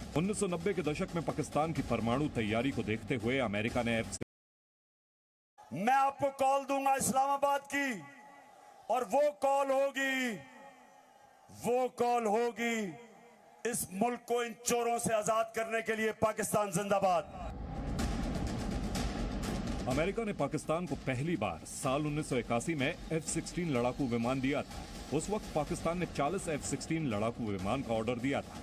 1990 के दशक में पाकिस्तान की परमाणु तैयारी को देखते हुए अमेरिका ने मैं आपको कॉल दूंगा इस्लामाबाद की, और वो कॉल होगी इस मुल्क को इन चोरों से आजाद करने के लिए। पाकिस्तान जिंदाबाद। अमेरिका ने पाकिस्तान को पहली बार साल 1981 में F-16 लड़ाकू विमान दिया था। उस वक्त पाकिस्तान ने 40 F-16 लड़ाकू विमान का ऑर्डर दिया था,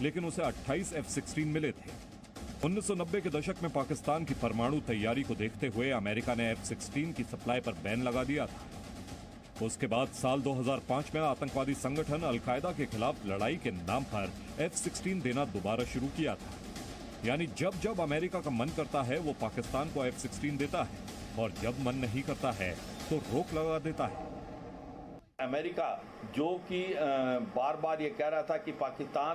लेकिन उसे 28 F-16 मिले थे। 1990 के दशक में पाकिस्तान की परमाणु तैयारी को देखते हुए अमेरिका ने F-16 की सप्लाई पर बैन लगा दिया था। उसके बाद साल 2005 में आतंकवादी संगठन अलकायदा के खिलाफ लड़ाई के नाम पर F-16 देना दोबारा शुरू किया था। यानी जब जब अमेरिका का मन करता है वो पाकिस्तान को F-16 देता है, और जब मन नहीं करता है तो रोक लगा देता है। अमेरिका जो कि बार बार ये कह रहा था कि पाकिस्तान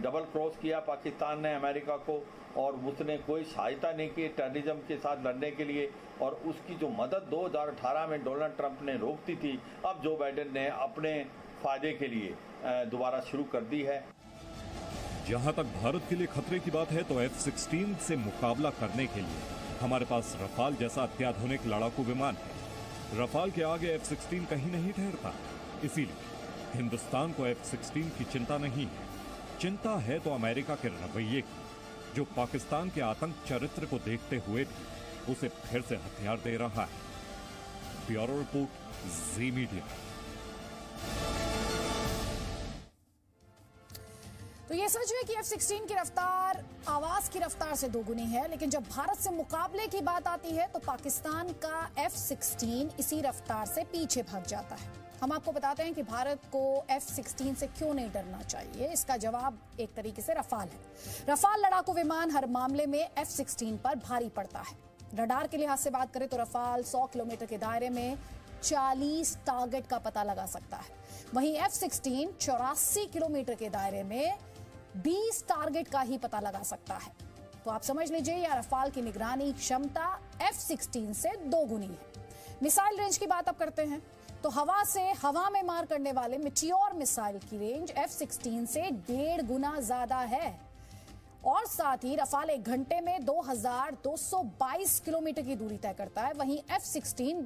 डबल क्रॉस किया पाकिस्तान ने अमेरिका को, और उसने कोई सहायता नहीं की टेररिज्म के साथ लड़ने के लिए, और उसकी जो मदद 2018 में डोनाल्ड ट्रंप ने रोक दी थी, अब जो बाइडेन ने अपने फायदे के लिए दोबारा शुरू कर दी है। जहां तक भारत के लिए खतरे की बात है तो F-16 से मुकाबला करने के लिए हमारे पास रफाल जैसा अत्याधुनिक लड़ाकू विमान है। रफाल के आगे F-16 कहीं नहीं ठहरता, इसीलिए हिंदुस्तान को F-16 की चिंता नहीं है। चिंता है तो अमेरिका के रवैये की, जो पाकिस्तान के आतंक चरित्र को देखते हुए भी उसे फिर से हथियार दे रहा है। ब्यूरो रिपोर्ट, जी मीडिया। तो ये सच है कि F-16 की रफ्तार आवाज की रफ्तार से दोगुनी है, लेकिन जब भारत से मुकाबले की बात आती है तो पाकिस्तान का F-16 इसी रफ्तार से पीछे भाग जाता है। हम आपको बताते हैं कि भारत को F-16 से क्यों नहीं डरना चाहिए। इसका जवाब एक तरीके से रफाल है। रफाल लड़ाकू विमान हर मामले में F-16 पर भारी पड़ता है। रडार के लिहाज से बात करें तो रफाल 100 किलोमीटर के दायरे में 40 टारगेट का पता लगा सकता है, वहीं F-16 84 किलोमीटर के दायरे में 20 टारगेट का ही पता लगा सकता है। तो आप समझ लीजिए यह रफाल की निगरानी क्षमता F-16 से दोगुनी है। मिसाइल रेंज की बात अब करते हैं तो हवा से हवा में मार करने वाले मेटियोर मिसाइल की रेंज F-16 से 1.5 गुना ज्यादा है, और साथ ही रफाल 1 घंटे में 2222 किलोमीटर की दूरी तय करता है, वहीं F-16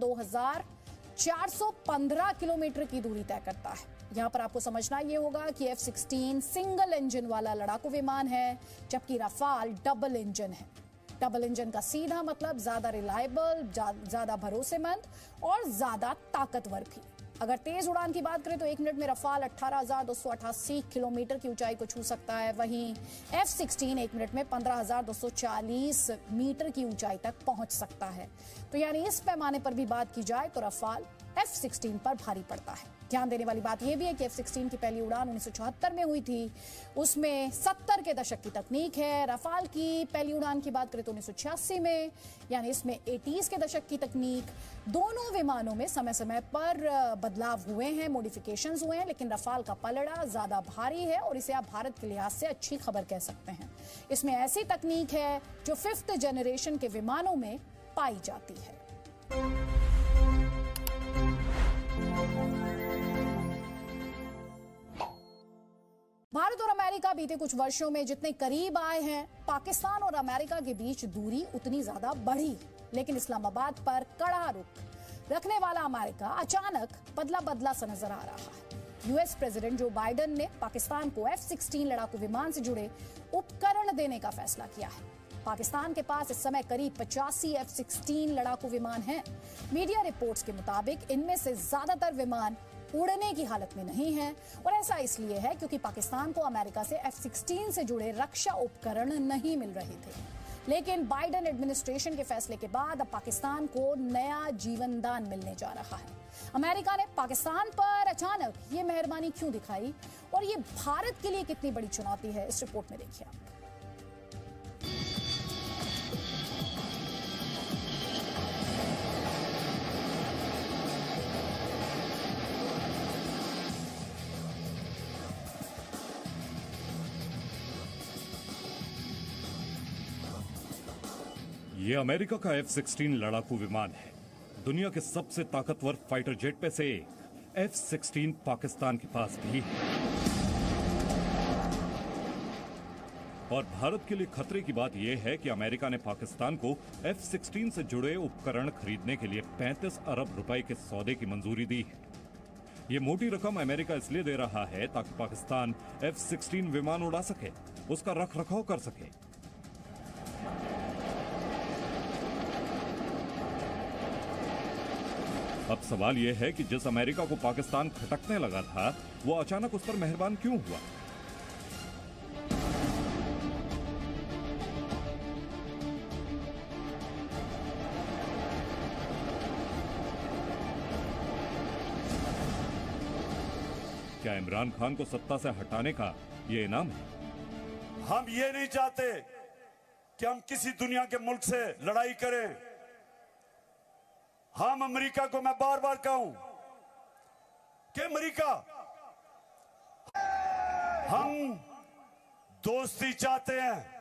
2415 किलोमीटर की दूरी तय करता है। यहां पर आपको समझना यह होगा कि F-16 सिंगल इंजन वाला लड़ाकू विमान है, जबकि रफाल डबल इंजन है। डबल इंजन का सीधा मतलब ज्यादा रिलायबल, ज्यादा भरोसेमंद और ज्यादा ताकतवर भी। अगर तेज उड़ान की बात करें तो 1 मिनट में रफाल 18,288 किलोमीटर की ऊंचाई को छू सकता है, वहीं F-16 1 मिनट में 15,240 मीटर की ऊंचाई तक पहुंच सकता है। तो यानी इस पैमाने पर भी बात की जाए तो रफाल F-16 पर भारी पड़ता है। ध्यान देने वाली बात यह भी है कि F-16 की पहली उड़ान 1974 में हुई थी, उसमें 70 के दशक की तकनीक है। रफाल की पहली उड़ान की बात करें तो 1986 में, यानी इसमें 80s के दशक की तकनीक। दोनों विमानों में समय समय पर बदलाव हुए हैं, मॉडिफिकेशंस हुए हैं, लेकिन रफाल का पलड़ा ज्यादा भारी है और इसे आप भारत के लिहाज से अच्छी खबर कह सकते हैं। इसमें ऐसी तकनीक है जो 5th जनरेशन के विमानों में पाई जाती है। भारत और अमेरिका बीते कुछ वर्षों में जितने करीब आए हैं, पाकिस्तान और अमेरिका के बीच दूरी उतनी ज्यादा बढ़ी, लेकिन इस्लामाबाद पर कड़ा रुख रखने वाला अमेरिका अचानक बदला बदला सा नजर आ रहा है। यूएस प्रेसिडेंट जो बाइडेन ने पाकिस्तान को F-16 लड़ाकू विमान से जुड़े उपकरण देने का फैसला किया है। पाकिस्तान के पास इस समय करीब 85 F-16 लड़ाकू विमान हैं। मीडिया रिपोर्ट्स के मुताबिक इनमें से ज्यादातर विमान उड़ने की हालत में नहीं है, और ऐसा इसलिए है क्योंकि पाकिस्तान को अमेरिका से F-16 से जुड़े रक्षा उपकरण नहीं मिल रहे थे। लेकिन बाइडेन एडमिनिस्ट्रेशन के फैसले के बाद अब पाकिस्तान को नया जीवन दान मिलने जा रहा है। अमेरिका ने पाकिस्तान पर अचानक ये मेहरबानी क्यों दिखाई और ये भारत के लिए कितनी बड़ी चुनौती है, इस रिपोर्ट में देखिए आप। ये अमेरिका का F-16 लड़ाकू विमान है। दुनिया के सबसे ताकतवर फाइटर जेट में से एक F-16 पाकिस्तान के पास भी है। और भारत के लिए खतरे की बात यह है कि अमेरिका ने पाकिस्तान को F-16 से जुड़े उपकरण खरीदने के लिए 35 अरब रुपए के सौदे की मंजूरी दी है। ये मोटी रकम अमेरिका इसलिए दे रहा है ताकि पाकिस्तान F-16 विमान उड़ा सके, उसका रख रखाव कर सके। अब सवाल यह है कि जिस अमेरिका को पाकिस्तान खटकने लगा था, वो अचानक उस पर मेहरबान क्यों हुआ? क्या इमरान खान को सत्ता से हटाने का ये इनाम है? हम ये नहीं चाहते कि हम किसी दुनिया के मुल्क से लड़ाई करें। हम अमेरिका को मैं बार बार कहूं कि अमेरिका, हम दोस्ती चाहते हैं,